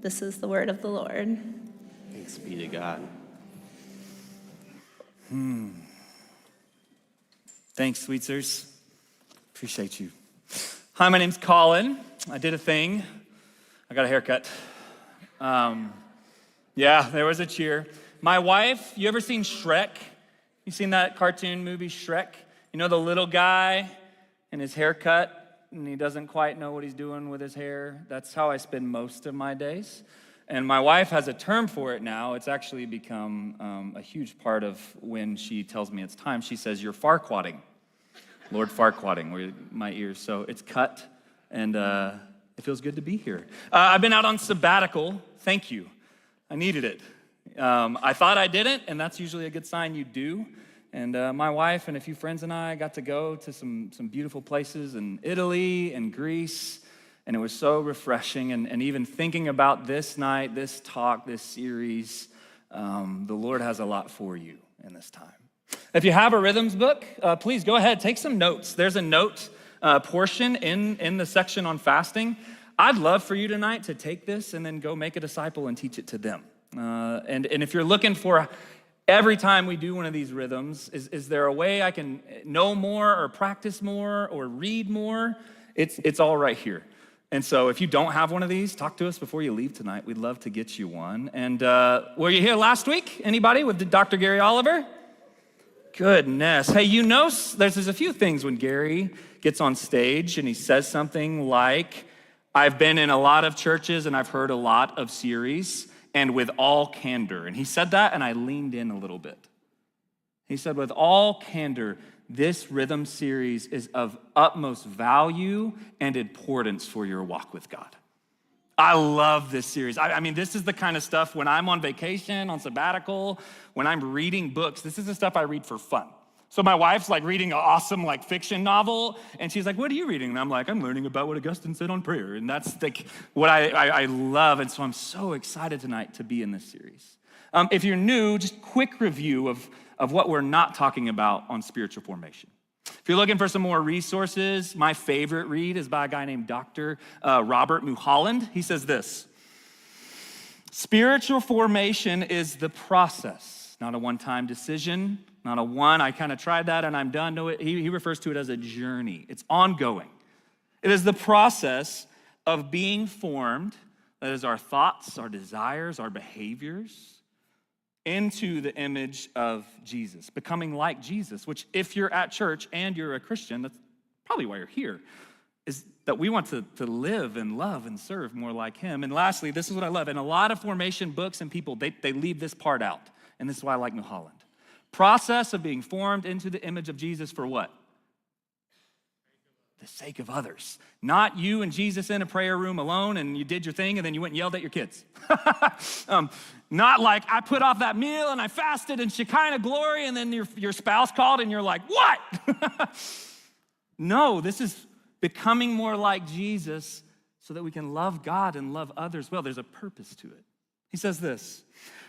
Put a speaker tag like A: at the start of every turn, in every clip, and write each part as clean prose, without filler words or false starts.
A: This is the word of the Lord.
B: Thanks be to God.
C: Thanks, Sweetsers. Appreciate you. Hi, my name's Collin. I did a thing. I got a haircut. Yeah, there was a cheer. My wife, you ever seen Shrek? You seen that cartoon movie, Shrek? You know the little guy and his haircut, and he doesn't quite know what he's doing with his hair? That's how I spend most of my days. And my wife has a term for it now. It's actually become a huge part of when she tells me it's time. She says, "You're farquadding." Lord farquadding, where my ears. So it's cut, and it feels good to be here. I've been out on sabbatical. Thank you. I needed it. I thought I didn't, and that's usually a good sign you do. And my wife and a few friends and I got to go to some beautiful places in Italy and Greece, and it was so refreshing. And even thinking about this night, this talk, this series, the Lord has a lot for you in this time. If you have a rhythms book, please go ahead, take some notes. There's a note portion in the section on fasting. I'd love for you tonight to take this and then go make a disciple and teach it to them. And if you're looking for every time we do one of these rhythms, is there a way I can know more or practice more or read more? It's all right here. And so if you don't have one of these, talk to us before you leave tonight. We'd love to get you one. And were you here last week? Anybody with Dr. Gary Oliver? Goodness. Hey, you know, there's a few things when Gary gets on stage and he says something like, "I've been in a lot of churches and I've heard a lot of series, and with all candor." And he said that, and I leaned in a little bit. He said, "With all candor, this rhythm series is of utmost value and importance for your walk with God." I love this series. I mean, this is the kind of stuff when I'm on vacation, on sabbatical, when I'm reading books, this is the stuff I read for fun. So my wife's like reading an awesome like fiction novel, and she's like, "What are you reading?" And I'm like, "I'm learning about what Augustine said on prayer." And that's like what I love, and so I'm so excited tonight to be in this series. If you're new, just quick review of what we're not talking about on spiritual formation. If you're looking for some more resources, my favorite read is by a guy named Dr. Robert Mulholland. He says this: "Spiritual formation is the process, not a one-time decision, not a one, I kind of tried that and I'm done." No, he refers to it as a journey. It's ongoing. It is the process of being formed, that is our thoughts, our desires, our behaviors, into the image of Jesus, becoming like Jesus, which if you're at church and you're a Christian, that's probably why you're here, is that we want to live and love and serve more like him. And lastly, this is what I love. In a lot of formation books and people, they leave this part out. And this is why I like Mulholland. Process of being formed into the image of Jesus for what? The sake of others. Not you and Jesus in a prayer room alone and you did your thing and then you went and yelled at your kids. Not like I put off that meal and I fasted in Shekinah glory and then your spouse called and you're like, "What?" No, this is becoming more like Jesus so that we can love God and love others well. There's a purpose to it. He says this: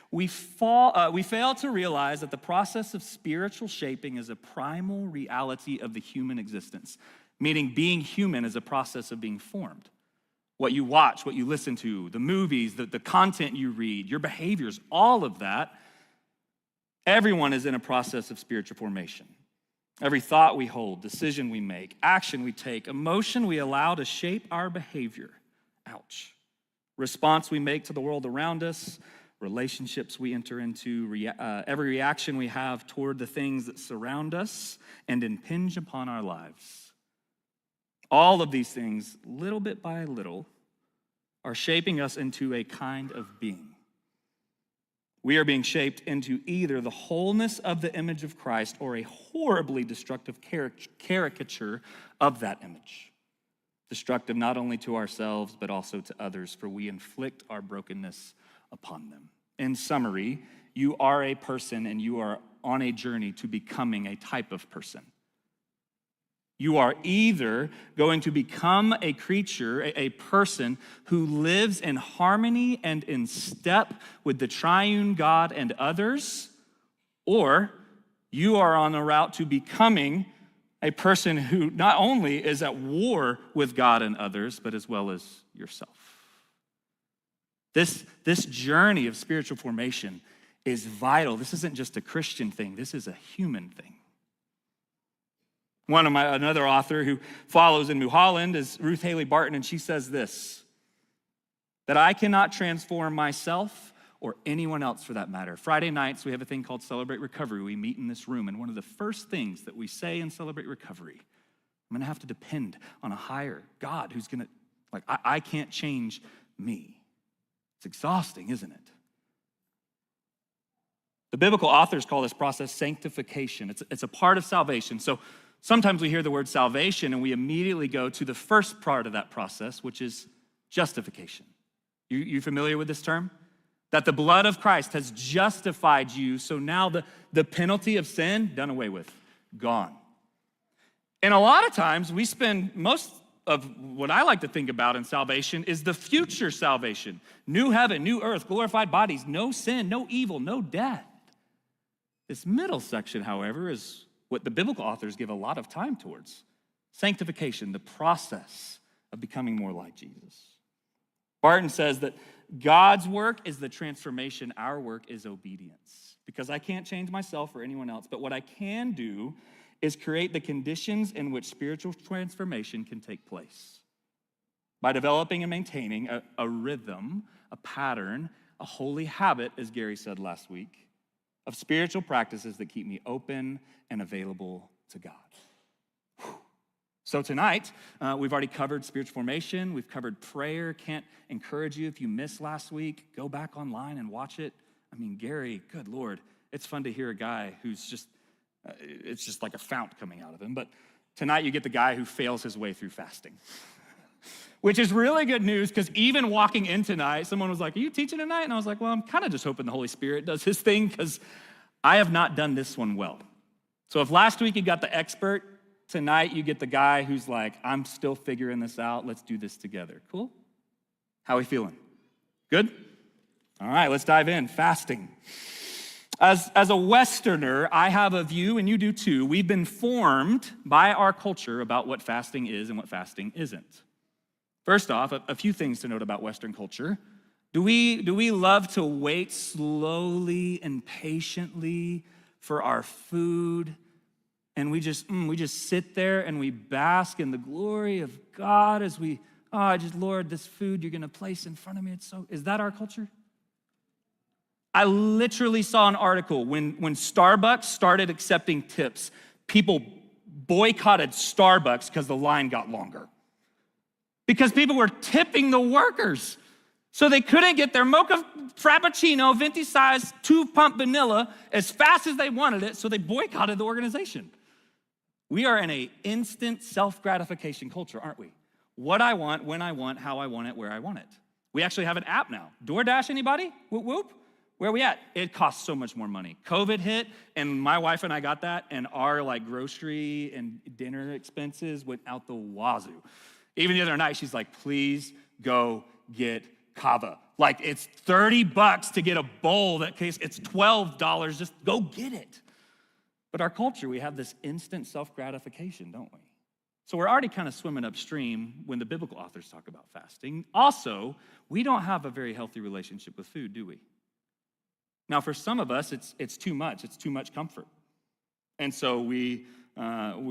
C: We fail to realize that the process of spiritual shaping is a primal reality of the human existence, meaning being human is a process of being formed. What you watch, what you listen to, the movies, the content you read, your behaviors, all of that, everyone is in a process of spiritual formation. Every thought we hold, decision we make, action we take, emotion we allow to shape our behavior, ouch, response we make to the world around us, relationships we enter into, every reaction we have toward the things that surround us and impinge upon our lives. All of these things, little bit by little, are shaping us into a kind of being. We are being shaped into either the wholeness of the image of Christ or a horribly destructive caricature of that image. Destructive not only to ourselves, but also to others, for we inflict our brokenness upon them. In summary, you are a person and you are on a journey to becoming a type of person. You are either going to become a creature, a person who lives in harmony and in step with the triune God and others, or you are on the route to becoming a person who not only is at war with God and others, but as well as yourself. This journey of spiritual formation is vital. This isn't just a Christian thing. This is a human thing. Another author who follows in New Holland is Ruth Haley Barton, and she says this, that I cannot transform myself or anyone else for that matter. Friday nights, we have a thing called Celebrate Recovery. We meet in this room, and one of the first things that we say in Celebrate Recovery, I'm gonna have to depend on a higher God who's gonna, I can't change me. It's exhausting, isn't it? The biblical authors call this process sanctification. It's a part of salvation. So sometimes we hear the word salvation and we immediately go to the first part of that process, which is justification. You familiar with this term? That the blood of Christ has justified you, so now the penalty of sin, done away with, gone. And a lot of times we spend most of what I like to think about in salvation is the future salvation. New heaven, new earth, glorified bodies, no sin, no evil, no death. This middle section, however, is what the biblical authors give a lot of time towards. Sanctification, the process of becoming more like Jesus. Barton says that God's work is the transformation. Our work is obedience. Because I can't change myself or anyone else, but what I can do is create the conditions in which spiritual transformation can take place. By developing and maintaining a rhythm, a pattern, a holy habit, as Gary said last week, of spiritual practices that keep me open and available to God. So tonight, we've already covered spiritual formation. We've covered prayer. Can't encourage you, if you missed last week, go back online and watch it. I mean, Gary, good Lord, it's fun to hear a guy who's just, it's just like a fount coming out of him. But tonight you get the guy who fails his way through fasting, which is really good news because even walking in tonight, someone was like, are you teaching tonight? And I was like, well, I'm kind of just hoping the Holy Spirit does his thing because I have not done this one well. So if last week you got the expert, tonight you get the guy who's like, I'm still figuring this out. Let's do this together. Cool? How are we feeling? Good? All right, let's dive in. Fasting. As a Westerner, I have a view, and you do too. We've been formed by our culture about what fasting is and what fasting isn't. First off, a few things to note about Western culture. Do we love to wait slowly and patiently for our food? And we just sit there and we bask in the glory of God as we, Lord, this food you're gonna place in front of me, is that our culture? I literally saw an article when Starbucks started accepting tips, people boycotted Starbucks because the line got longer. Because people were tipping the workers. So they couldn't get their mocha frappuccino, venti size, 2-pump vanilla as fast as they wanted it, so they boycotted the organization. We are in an instant self-gratification culture, aren't we? What I want, when I want, how I want it, where I want it. We actually have an app now. DoorDash, anybody? Whoop, whoop. Where are we at? It costs so much more money. COVID hit, and my wife and I got that, and our grocery and dinner expenses went out the wazoo. Even the other night, she's like, please go get kava. It's $30 to get a bowl. That case, it's $12. Just go get it. But our culture, we have this instant self-gratification, don't we? So we're already kind of swimming upstream when the biblical authors talk about fasting. Also, we don't have a very healthy relationship with food, do we? Now, for some of us, it's too much. It's too much comfort. And so we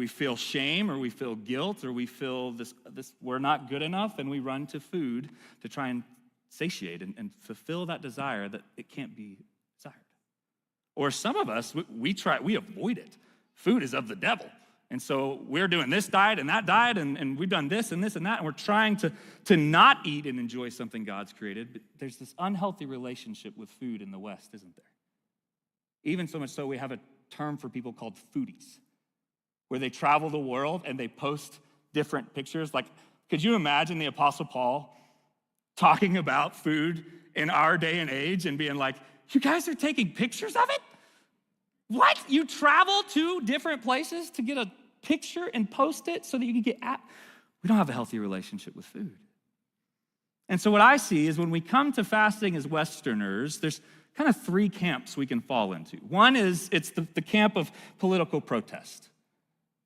C: feel shame, or we feel guilt, or we feel this we're not good enough, and we run to food to try and satiate and fulfill that desire that it can't be desired. Or some of us, we avoid it. Food is of the devil. And so we're doing this diet and that diet, and we've done this and this and that, and we're trying to not eat and enjoy something God's created. But there's this unhealthy relationship with food in the West, isn't there? Even so much so, we have a term for people called foodies, where they travel the world and they post different pictures. Could you imagine the Apostle Paul talking about food in our day and age and being like, you guys are taking pictures of it? What? You travel to different places to get a picture and post it so that you can get at? We don't have a healthy relationship with food. And so what I see is when we come to fasting as Westerners, there's kind of 3 camps we can fall into. One is it's the camp of political protest.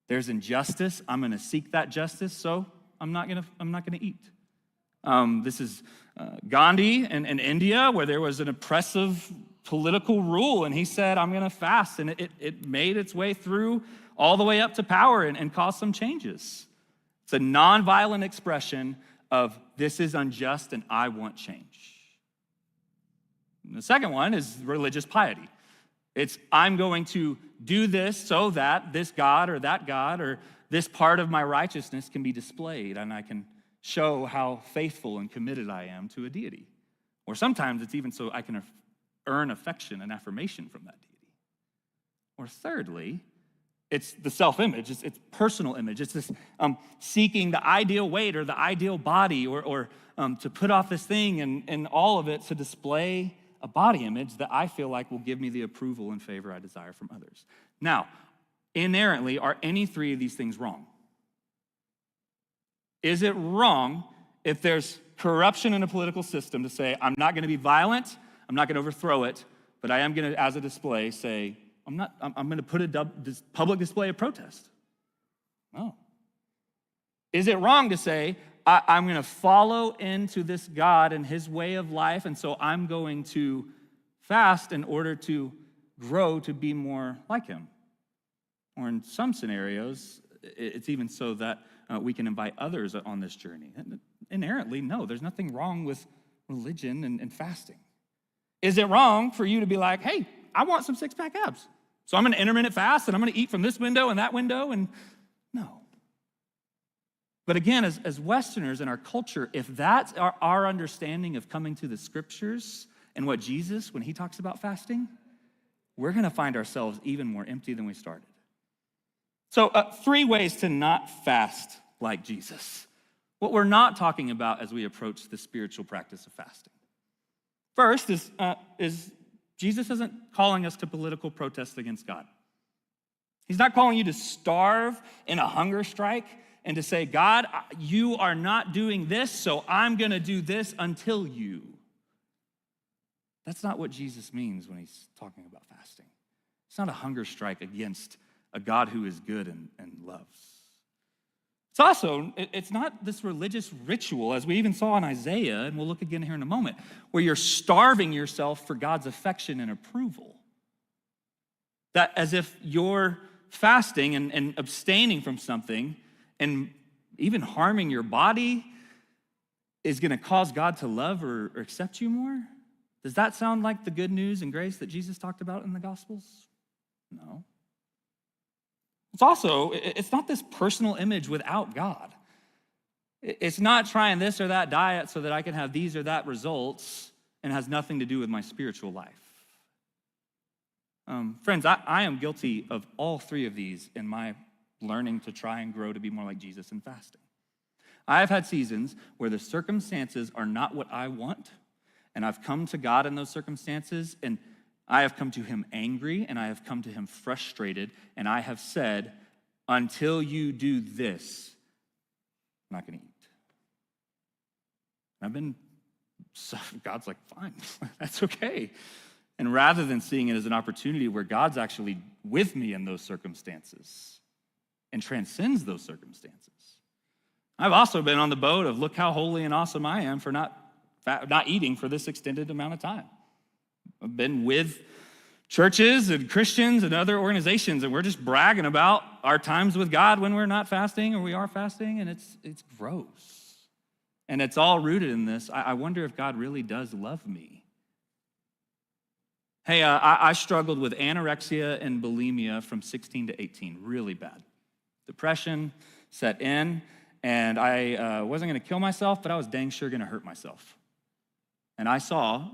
C: There's injustice. I'm going to seek that justice, so I'm not going to eat. This is Gandhi in India, where there was an oppressive political rule, and he said, I'm going to fast, and it made its way through all the way up to power and caused some changes. It's a nonviolent expression of this is unjust and I want change. And the second one is religious piety. It's I'm going to do this so that this God or this part of my righteousness can be displayed and I can show how faithful and committed I am to a deity. Or sometimes it's even so I can earn affection and affirmation from that deity. Or thirdly, it's the self-image, it's personal image. It's this seeking the ideal weight or the ideal body or to put off this thing and all of it to display a body image that I feel like will give me the approval and favor I desire from others. Now, inherently, are any three of these things wrong? Is it wrong if there's corruption in a political system to say, I'm not going to be violent, I'm not going to overthrow it, but I am going to, as a display, say, I'm going to put a public display of protest? No. Is it wrong to say, I'm going to follow into this God and his way of life, and so I'm going to fast in order to grow to be more like him? Or in some scenarios, it's even so that we can invite others on this journey. And inherently, no, there's nothing wrong with religion and fasting. Is it wrong for you to be like, hey, I want some six-pack abs, so I'm going to intermittent fast, and I'm going to eat from this window and that window? And no. But again, as Westerners in our culture, if that's our understanding of coming to the scriptures and what Jesus, when he talks about fasting, we're going to find ourselves even more empty than we started. So 3 ways to not fast like Jesus. What we're not talking about as we approach the spiritual practice of fasting. First is Jesus isn't calling us to political protest against God. He's not calling you to starve in a hunger strike and to say, God, you are not doing this, so I'm going to do this until you. That's not what Jesus means when he's talking about fasting. It's not a hunger strike against a God who is good and loves. It's not this religious ritual, as we even saw in Isaiah, and we'll look again here in a moment, where you're starving yourself for God's affection and approval. That as if you're fasting and abstaining from something and even harming your body is going to cause God to love or accept you more? Does that sound like the good news and grace that Jesus talked about in the Gospels? No. It's not this personal image without God. It's not trying this or that diet so that I can have these or that results and has nothing to do with my spiritual life. Friends, I am guilty of all 3 of these in my learning to try and grow to be more like Jesus in fasting. I have had seasons where the circumstances are not what I want, and I've come to God in those circumstances, and I have come to him angry, and I have come to him frustrated, and I have said, until you do this, I'm not going to eat. God's like, fine, that's okay. And rather than seeing it as an opportunity where God's actually with me in those circumstances and transcends those circumstances. I've also been on the boat of look how holy and awesome I am for not eating for this extended amount of time. I've been with churches and Christians and other organizations, and we're just bragging about our times with God when we're not fasting or we are fasting, and it's gross. And it's all rooted in this. I wonder if God really does love me. Hey, I struggled with anorexia and bulimia from 16 to 18, really bad. Depression set in, and I wasn't going to kill myself, but I was dang sure going to hurt myself. And I saw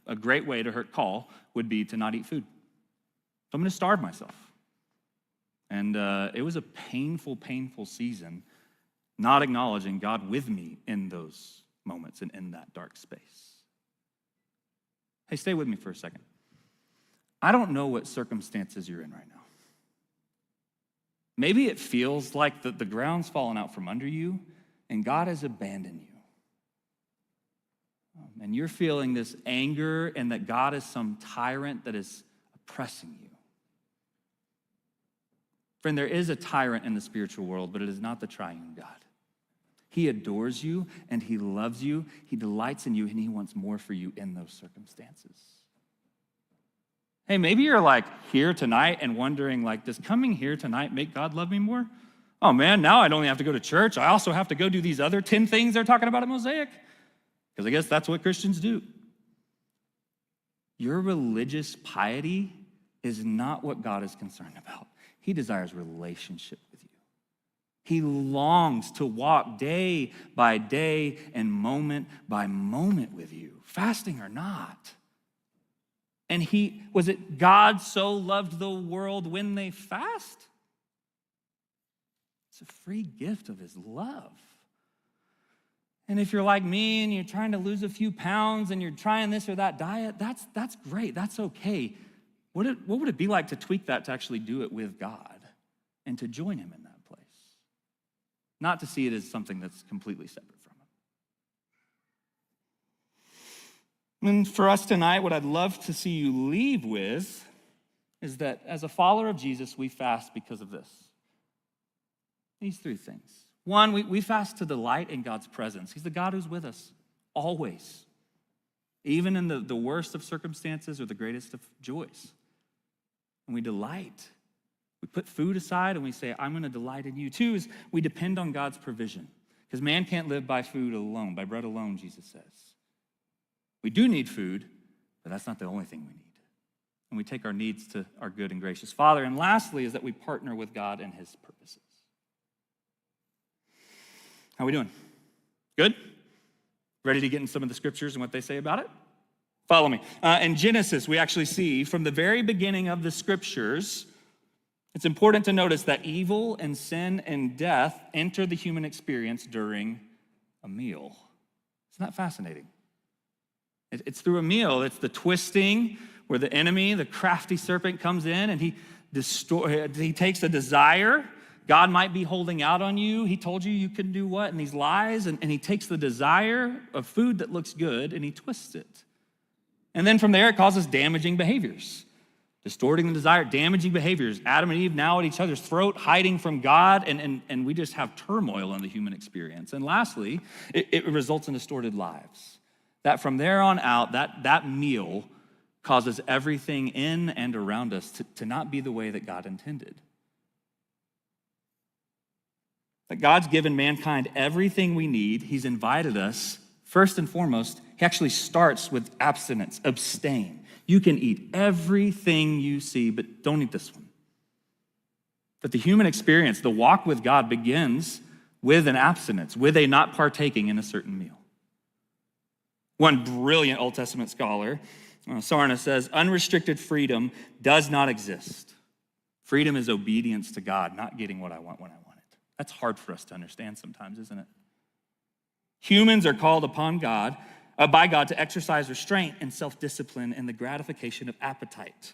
C: a great way to hurt Call would be to not eat food. So I'm going to starve myself. And it was a painful, painful season, not acknowledging God with me in those moments and in that dark space. Hey, stay with me for a second. I don't know what circumstances you're in right now. Maybe it feels like the ground's fallen out from under you and God has abandoned you. And you're feeling this anger and that God is some tyrant that is oppressing you. Friend, there is a tyrant in the spiritual world, but it is not the triune God. He adores you, and he loves you. He delights in you, and he wants more for you in those circumstances. Hey, maybe you're like here tonight and wondering, like, does coming here tonight make God love me more? Oh man, now I don't only have to go to church, I also have to go do these other 10 things they're talking about at Mosaic? Because I guess that's what Christians do. Your religious piety is not what God is concerned about. He desires relationship with you. He longs to walk day by day and moment by moment with you, fasting or not. And was it God so loved the world when they fast? It's a free gift of his love. And if you're like me and you're trying to lose a few pounds and you're trying this or that diet, that's great, that's okay. What would it be like to tweak that to actually do it with God and to join him in that place? Not to see it as something that's completely separate from him. And for us tonight, what I'd love to see you leave with is that as a follower of Jesus, we fast because of this. These three things. One, we fast to delight in God's presence. He's the God who's with us always, even in the worst of circumstances or the greatest of joys. And we delight. We put food aside and we say, I'm going to delight in you. Two is we depend on God's provision, because man can't live by food alone, by bread alone, Jesus says. We do need food, but that's not the only thing we need. And we take our needs to our good and gracious Father. And lastly is that we partner with God in his purposes. How are we doing? Good? Ready to get in some of the scriptures and what they say about it? Follow me. In Genesis, we actually see from the very beginning of the scriptures, it's important to notice that evil and sin and death enter the human experience during a meal. Isn't that fascinating? It's through a meal. It's the twisting where the enemy, the crafty serpent, comes in and he takes a desire. God might be holding out on you. He told you you couldn't do what? And these lies, and he takes the desire of food that looks good and he twists it. And then from there, it causes damaging behaviors. Distorting the desire, damaging behaviors. Adam and Eve now at each other's throat, hiding from God, and we just have turmoil in the human experience. And lastly, it results in distorted lives. That from there on out, that meal causes everything in and around us to not be the way that God intended. That God's given mankind everything we need. He's invited us. First and foremost, he actually starts with abstinence, abstain. You can eat everything you see, but don't eat this one. That the human experience, the walk with God, begins with an abstinence, with a not partaking in a certain meal. One brilliant Old Testament scholar, Sarna, says, unrestricted freedom does not exist. Freedom is obedience to God, not getting what I want when I want it. That's hard for us to understand sometimes, isn't it? Humans are called upon God, by God, to exercise restraint and self-discipline in the gratification of appetite.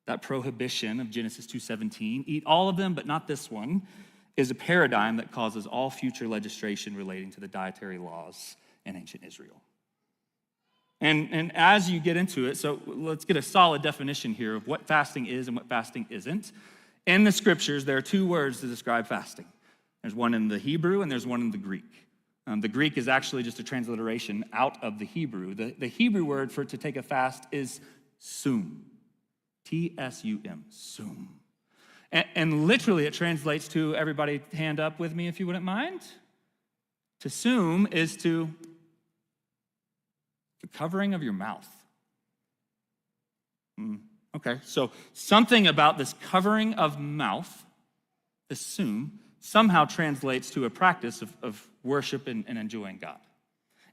C: That prohibition of Genesis 2:17, eat all of them, but not this one, is a paradigm that causes all future legislation relating to the dietary laws in ancient Israel. And as you get into it, so let's get a solid definition here of what fasting is and what fasting isn't. In the scriptures, there are two words to describe fasting. There's one in the Hebrew and there's one in the Greek. The Greek is actually just a transliteration out of the Hebrew. The Hebrew word for to take a fast is sum. T-S-U-M, sum. And literally it translates to, everybody hand up with me if you wouldn't mind. To sum is to the covering of your mouth. Okay, so something about this covering of mouth, this sum, somehow translates to a practice of worship and enjoying God.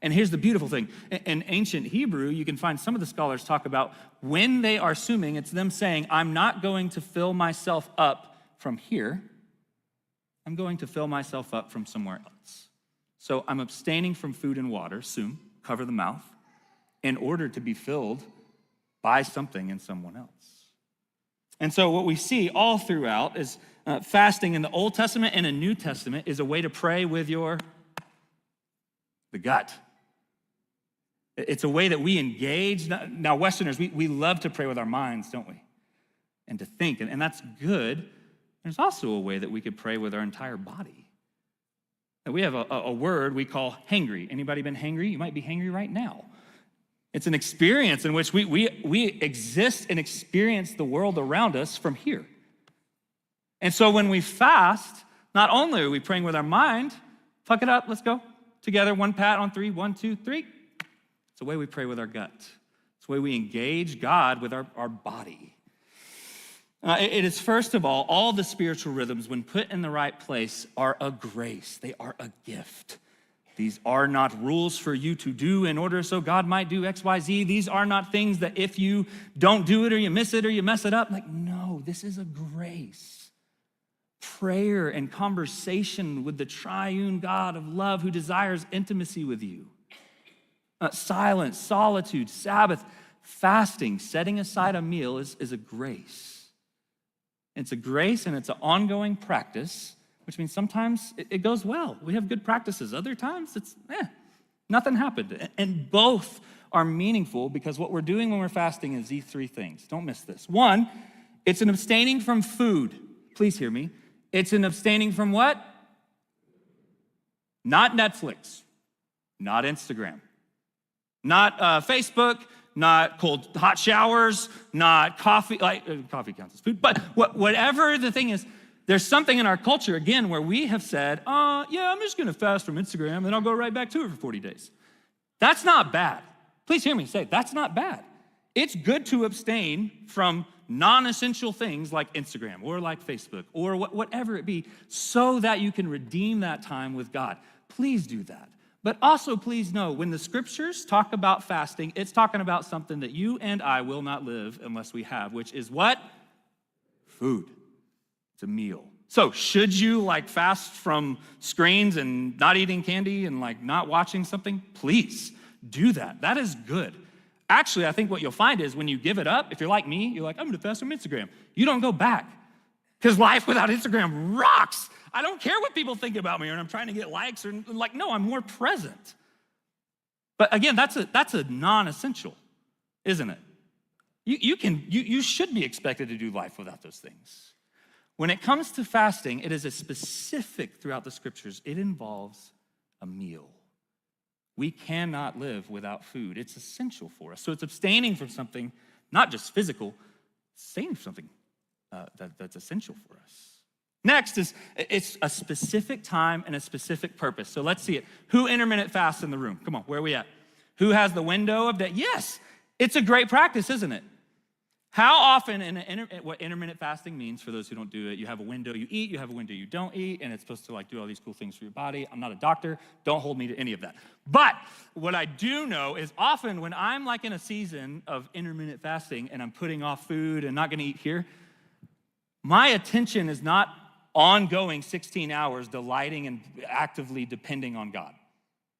C: And here's the beautiful thing. In ancient Hebrew, you can find some of the scholars talk about when they are summing, it's them saying, I'm not going to fill myself up from here. I'm going to fill myself up from somewhere else. So I'm abstaining from food and water, sum, cover the mouth, in order to be filled by something in someone else. And so what we see all throughout is fasting in the Old Testament and the New Testament is a way to pray with the gut. It's a way that we engage. Now, Westerners, we love to pray with our minds, don't we? And to think, and that's good. There's also a way that we could pray with our entire body. We have a word we call hangry. Anybody been hangry? You might be hangry right now. It's an experience in which we exist and experience the world around us from here. And so when we fast, not only are we praying with our mind, fuck it up, let's go. Together, one pat on three, 1, 2, 3. It's the way we pray with our gut. It's the way we engage God with our body. It is, first of all the spiritual rhythms, when put in the right place, are a grace. They are a gift. These are not rules for you to do in order so God might do X, Y, Z. These are not things that if you don't do it or you miss it or you mess it up, like, no, this is a grace. Prayer and conversation with the triune God of love who desires intimacy with you. Silence, solitude, Sabbath, fasting, setting aside a meal is a grace. It's a grace and it's an ongoing practice, which means sometimes it goes well. We have good practices. Other times it's, nothing happened. And both are meaningful because what we're doing when we're fasting is these three things. Don't miss this. One, it's an abstaining from food. Please hear me. It's an abstaining from what? Not Netflix, not Instagram, not Facebook, not cold hot showers, not coffee. Coffee counts as food, but whatever the thing is, there's something in our culture, again, where we have said, I'm just gonna fast from Instagram and I'll go right back to it for 40 days. That's not bad. Please hear me say, that's not bad. It's good to abstain from non-essential things like Instagram or like Facebook or whatever it be so that you can redeem that time with God. Please do that. But also, please know, when the scriptures talk about fasting, it's talking about something that you and I will not live unless we have, which is what? Food. It's a meal. So should you fast from screens and not eating candy and not watching something? Please do that. That is good. Actually, I think what you'll find is when you give it up, if you're like me, you're like, I'm gonna fast from Instagram. You don't go back because life without Instagram rocks. I don't care what people think about me or I'm trying to get likes or no, I'm more present. But again, that's a non-essential, isn't it? You should be expected to do life without those things. When it comes to fasting, it is a specific throughout the scriptures. It involves a meal. We cannot live without food. It's essential for us. So it's abstaining from something, not just physical, abstaining from something that's essential for us. Next is it's a specific time and a specific purpose. So let's see it. Who intermittent fasts in the room? Come on, where are we at? Who has the window of day? Yes, it's a great practice, isn't it? How often, what intermittent fasting means, for those who don't do it, you have a window you eat, you have a window you don't eat, and it's supposed to do all these cool things for your body. I'm not a doctor. Don't hold me to any of that. But what I do know is often when I'm in a season of intermittent fasting and I'm putting off food and not gonna eat here, my attention is not ongoing 16 hours delighting and actively depending on God.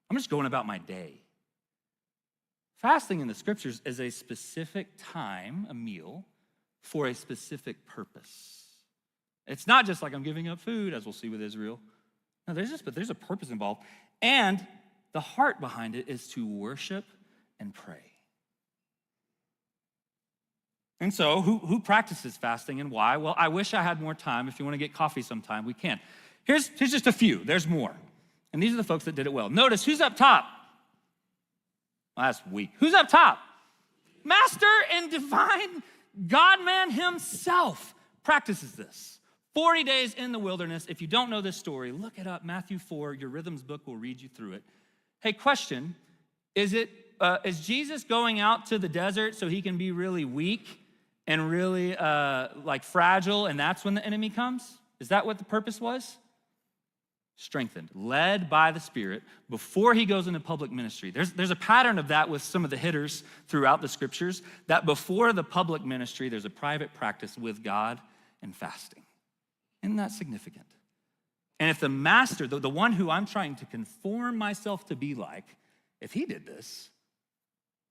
C: I'm just going about my day. Fasting in the scriptures is a specific time, a meal, for a specific purpose. It's not just I'm giving up food, as we'll see with Israel. No, there's a purpose involved. And the heart behind it is to worship and pray. And so, who practices fasting and why? Well, I wish I had more time. If you want to get coffee sometime, we can. Here's just a few. There's more. And these are the folks that did it well. Notice, who's up top? Well, that's weak. Who's up top? Master and divine God-man himself practices this. 40 days in the wilderness. If you don't know this story, look it up. Matthew 4, your Rhythms book will read you through it. Hey, question. Is Jesus going out to the desert so he can be really weak and really fragile, and that's when the enemy comes? Is that what the purpose was? Strengthened, led by the Spirit before he goes into public ministry. There's a pattern of that with some of the hitters throughout the scriptures, that before the public ministry, there's a private practice with God and fasting. Isn't that significant? And if the master, the one who I'm trying to conform myself to be like, if he did this,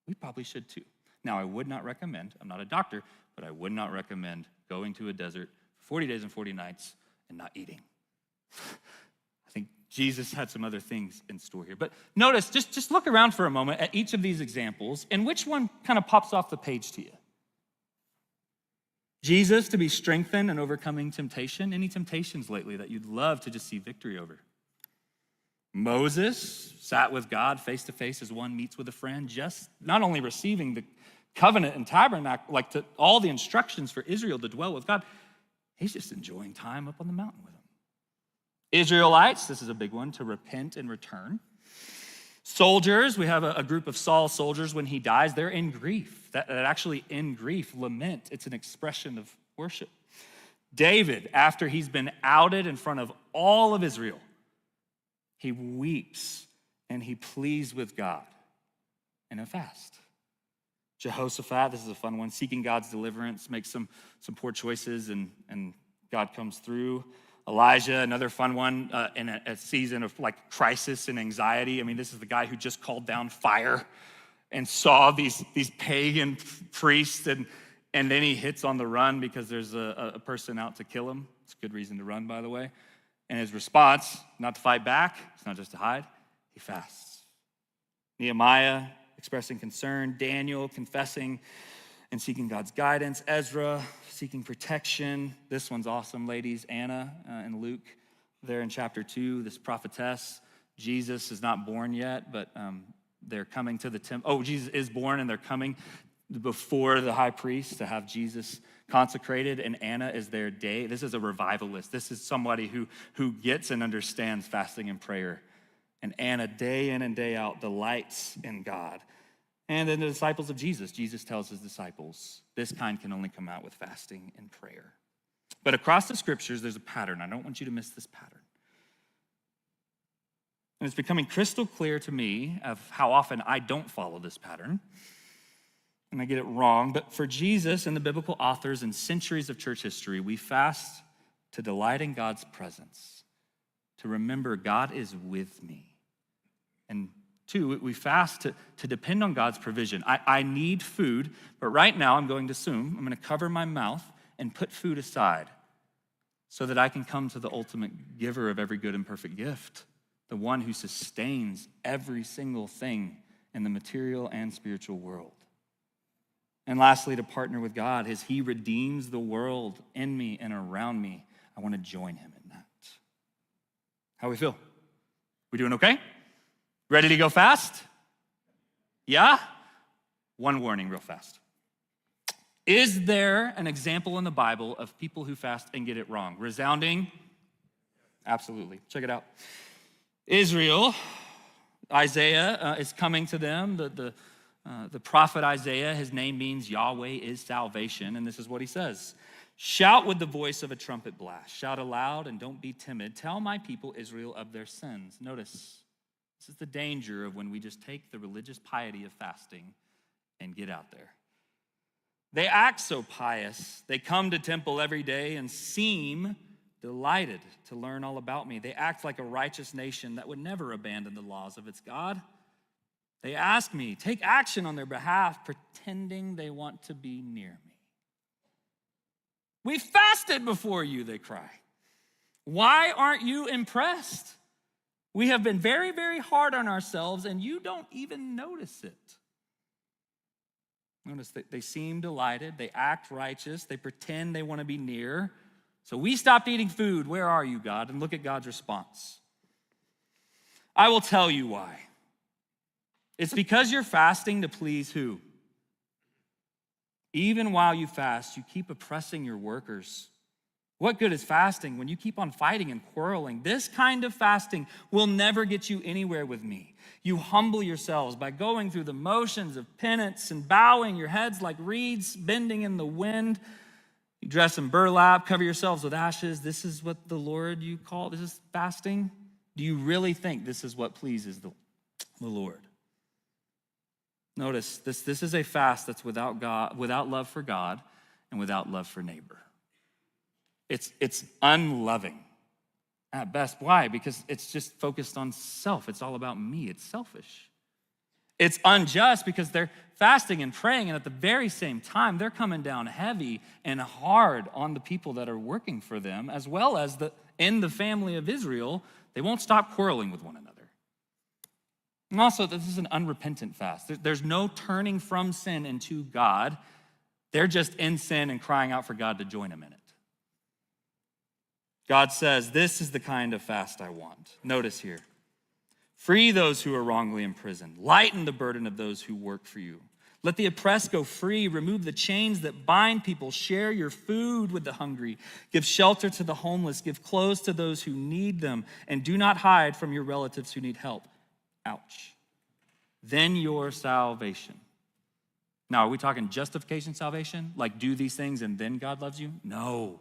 C: we probably should too. Now, I would not recommend, I'm not a doctor, but I would not recommend going to a desert for 40 days and 40 nights and not eating. I think Jesus had some other things in store here. But notice, just look around for a moment at each of these examples, and which one kind of pops off the page to you? Jesus to be strengthened and overcoming temptation. Any temptations lately that you'd love to just see victory over? Moses sat with God face to face as one meets with a friend, just not only receiving the covenant and tabernacle, like all the instructions for Israel to dwell with God, he's just enjoying time up on the mountain with him. Israelites, this is a big one, to repent and return. Soldiers, we have a group of Saul's soldiers when he dies, they're in grief. That actually in grief, lament, it's an expression of worship. David, after he's been outed in front of all of Israel, he weeps and he pleads with God in a fast. Jehoshaphat, this is a fun one, seeking God's deliverance, makes some poor choices and God comes through. Elijah, another fun one in a season of like crisis and anxiety. I mean, this is the guy who just called down fire and saw these pagan priests and then he hits on the run because there's a person out to kill him. It's a good reason to run, by the way. And his response, not to fight back, it's not just to hide, he fasts. Nehemiah, expressing concern. Daniel, confessing and seeking God's guidance. Ezra, seeking protection. This one's awesome, ladies. Anna and Luke, there in chapter 2, this prophetess. Jesus is not born yet, but they're coming to the temple. Oh, Jesus is born, and they're coming before the high priest to have Jesus consecrated, and Anna is their day. This is a revivalist. This is somebody who gets and understands fasting and prayer. And Anna, day in and day out, delights in God. And then the disciples of Jesus. Jesus tells his disciples, this kind can only come out with fasting and prayer. But across the scriptures, there's a pattern. I don't want you to miss this pattern. And it's becoming crystal clear to me of how often I don't follow this pattern. And I get it wrong. But for Jesus and the biblical authors and centuries of church history, we fast to delight in God's presence, to remember God is with me. And 2, we fast to depend on God's provision. I need food, but right now I'm going to assume, I'm going to cover my mouth and put food aside so that I can come to the ultimate giver of every good and perfect gift, the one who sustains every single thing in the material and spiritual world. And lastly, to partner with God as he redeems the world in me and around me. I want to join him in that. How we feel? We doing okay? Ready to go fast? Yeah? One warning real fast. Is there an example in the Bible of people who fast and get it wrong? Resounding? Absolutely. Check it out. Israel, Isaiah is coming to them. The prophet Isaiah, his name means Yahweh is salvation. And this is what he says. Shout with the voice of a trumpet blast. Shout aloud and don't be timid. Tell my people Israel of their sins. Notice, this is the danger of when we just take the religious piety of fasting and get out there. They act so pious. They come to temple every day and seem delighted to learn all about me. They act like a righteous nation that would never abandon the laws of its God. They ask me, take action on their behalf, pretending they want to be near me. We fasted before you, they cry. Why aren't you impressed? We have been very, very hard on ourselves, and you don't even notice it. Notice that they seem delighted. They act righteous. They pretend they want to be near. So we stopped eating food. Where are you, God? And look at God's response. I will tell you why. It's because you're fasting to please who? Even while you fast, you keep oppressing your workers. What good is fasting when you keep on fighting and quarreling? This kind of fasting will never get you anywhere with me. You humble yourselves by going through the motions of penance and bowing your heads like reeds bending in the wind. You dress in burlap, cover yourselves with ashes. This is what the Lord you call, this is fasting? Do you really think this is what pleases the Lord? Notice, this is a fast that's without God, without love for God and without love for neighbor. It's unloving at best. Why? Because it's just focused on self. It's all about me. It's selfish. It's unjust because they're fasting and praying, and at the very same time, they're coming down heavy and hard on the people that are working for them, as well as in the family of Israel. They won't stop quarreling with one another. And also, this is an unrepentant fast. There's no turning from sin into God. They're just in sin and crying out for God to join them in it. God says, this is the kind of fast I want. Notice here. Free those who are wrongly imprisoned. Lighten the burden of those who work for you. Let the oppressed go free. Remove the chains that bind people. Share your food with the hungry. Give shelter to the homeless. Give clothes to those who need them. And do not hide from your relatives who need help. Ouch. Then your salvation. Now, are we talking justification salvation? Like do these things and then God loves you? No.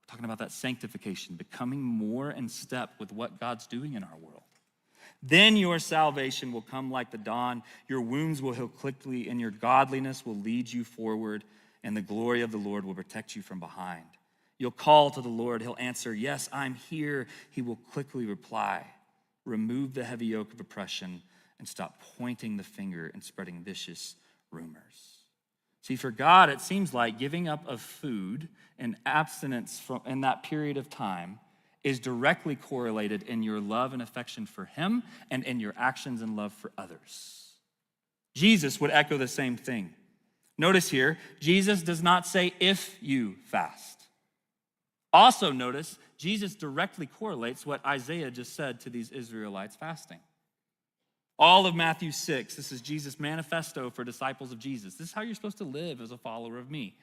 C: We're talking about that sanctification, becoming more in step with what God's doing in our world. Then your salvation will come like the dawn. Your wounds will heal quickly, and your godliness will lead you forward, and the glory of the Lord will protect you from behind. You'll call to the Lord. He'll answer, yes, I'm here. He will quickly reply. Remove the heavy yoke of oppression and stop pointing the finger and spreading vicious rumors. See, for God, it seems like giving up of food and abstinence from in that period of time is directly correlated in your love and affection for him and in your actions and love for others. Jesus would echo the same thing. Notice here, Jesus does not say if you fast. Also notice, Jesus directly correlates what Isaiah just said to these Israelites fasting. All of Matthew 6, this is Jesus' manifesto for disciples of Jesus. This is how you're supposed to live as a follower of me.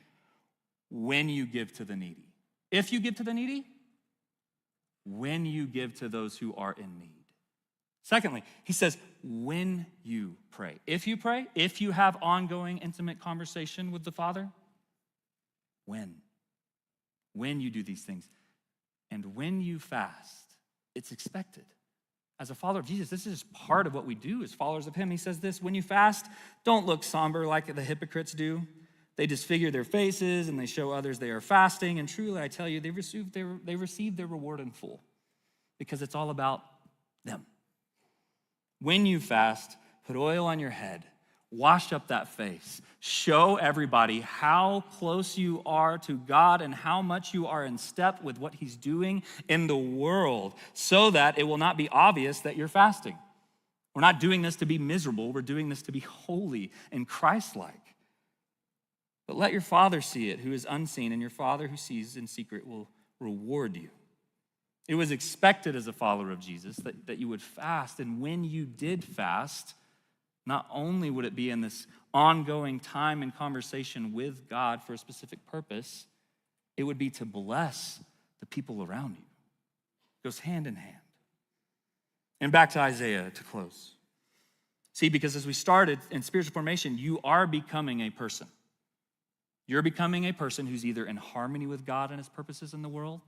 C: When you give to the needy. If you give to the needy, when you give to those who are in need. Secondly, he says, when you pray. If you pray, if you have ongoing intimate conversation with the Father, when you do these things. And when you fast, it's expected. As a follower of Jesus, this is part of what we do as followers of him. He says this, when you fast, don't look somber like the hypocrites do. They disfigure their faces and they show others they are fasting. And truly, I tell you, they receive their reward in full because it's all about them. When you fast, put oil on your head, wash up that face, show everybody how close you are to God and how much you are in step with what he's doing in the world so that it will not be obvious that you're fasting. We're not doing this to be miserable. We're doing this to be holy and Christ-like. But let your Father see it who is unseen, and your Father who sees in secret will reward you. It was expected as a follower of Jesus that you would fast, and when you did fast, not only would it be in this ongoing time and conversation with God for a specific purpose, it would be to bless the people around you. It goes hand in hand. And back to Isaiah to close. See, because as we started in spiritual formation, you are becoming a person. You're becoming a person who's either in harmony with God and his purposes in the world,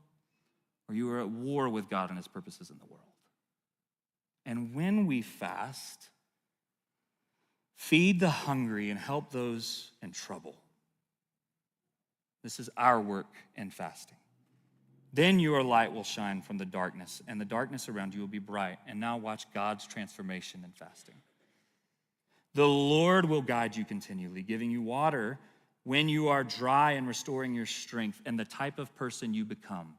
C: or you are at war with God and his purposes in the world. And when we fast, feed the hungry and help those in trouble. This is our work in fasting. Then your light will shine from the darkness, and the darkness around you will be bright. And now watch God's transformation in fasting. The Lord will guide you continually, giving you water when you are dry and restoring your strength, and the type of person you become.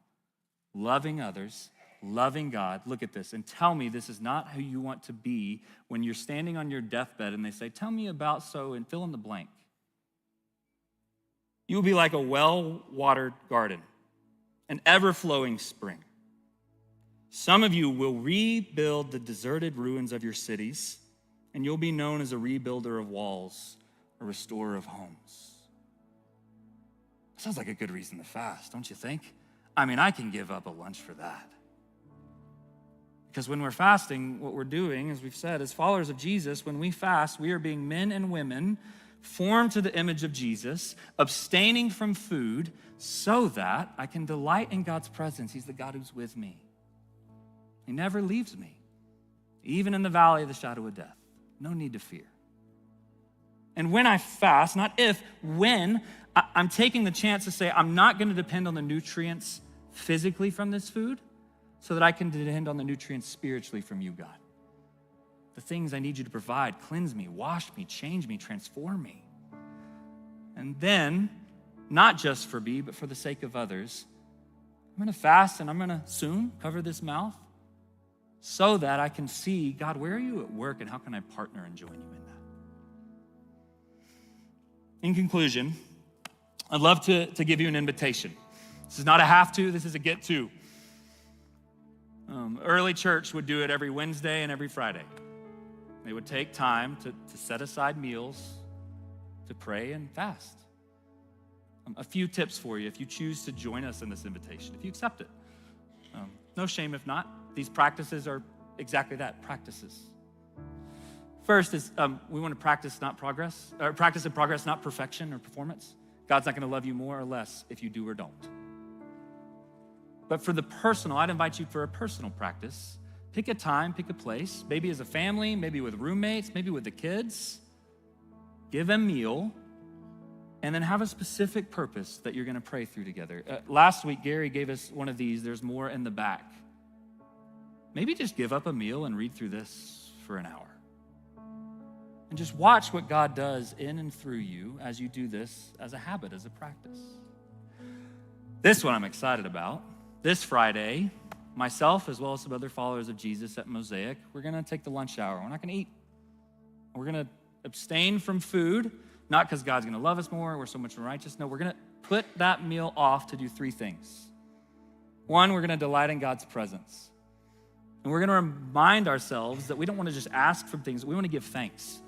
C: Loving others, loving God. Look at this and tell me this is not who you want to be when you're standing on your deathbed and they say, tell me about so and fill in the blank. You will be like a well-watered garden, an ever-flowing spring. Some of you will rebuild the deserted ruins of your cities, and you'll be known as a rebuilder of walls, a restorer of homes. Sounds like a good reason to fast, don't you think? I mean, I can give up a lunch for that. Because when we're fasting, what we're doing, as we've said, as followers of Jesus, when we fast, we are being men and women formed to the image of Jesus, abstaining from food so that I can delight in God's presence. He's the God who's with me. He never leaves me, even in the valley of the shadow of death. No need to fear. And when I fast, not if, when, I'm taking the chance to say I'm not going to depend on the nutrients physically from this food so that I can depend on the nutrients spiritually from you, God. The things I need you to provide, cleanse me, wash me, change me, transform me. And then, not just for me, but for the sake of others, I'm going to fast and I'm going to soon cover this mouth so that I can see, God, where are you at work and how can I partner and join you in that? In conclusion, I'd love to give you an invitation. This is not a have to, this is a get to. Early church would do it every Wednesday and every Friday. They would take time to set aside meals, to pray and fast. A few tips for you if you choose to join us in this invitation, if you accept it. No shame if not. These practices are exactly that, practices. First is we want to practice not progress, or practice in progress, not perfection or performance. God's not going to love you more or less if you do or don't. But for the personal, I'd invite you for a personal practice. Pick a time, pick a place, maybe as a family, maybe with roommates, maybe with the kids. Give a meal, and then have a specific purpose that you're going to pray through together. Last week, Gary gave us one of these. There's more in the back. Maybe just give up a meal and read through this for an hour. And just watch what God does in and through you as you do this as a habit, as a practice. This one I'm excited about. This Friday, myself as well as some other followers of Jesus at Mosaic, we're going to take the lunch hour. We're not going to eat. We're going to abstain from food, not because God's going to love us more, we're so much more righteous. No, we're going to put that meal off to do three things. One, we're going to delight in God's presence. And we're going to remind ourselves that we don't want to just ask for things, we want to give thanks.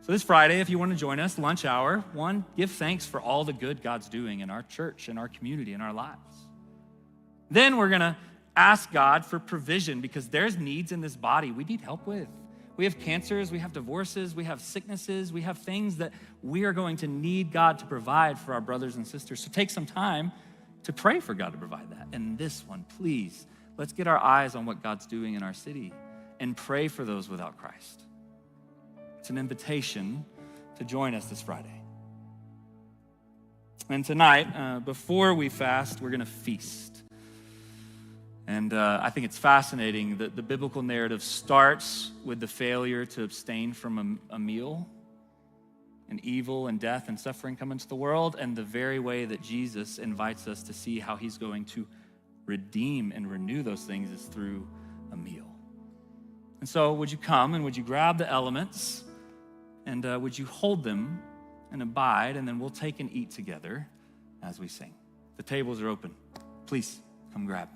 C: So this Friday, if you want to join us, lunch hour, one, give thanks for all the good God's doing in our church, in our community, in our lives. Then we're going to ask God for provision because there's needs in this body we need help with. We have cancers, we have divorces, we have sicknesses, we have things that we are going to need God to provide for our brothers and sisters. So take some time to pray for God to provide that. And this one, please, let's get our eyes on what God's doing in our city and pray for those without Christ. It's an invitation to join us this Friday. And tonight, before we fast, we're going to feast. And I think it's fascinating that the biblical narrative starts with the failure to abstain from a meal, and evil and death and suffering come into the world, and the very way that Jesus invites us to see how he's going to redeem and renew those things is through a meal. And so would you come and would you grab the elements and would you hold them and abide, and then we'll take and eat together as we sing. The tables are open. Please come grab.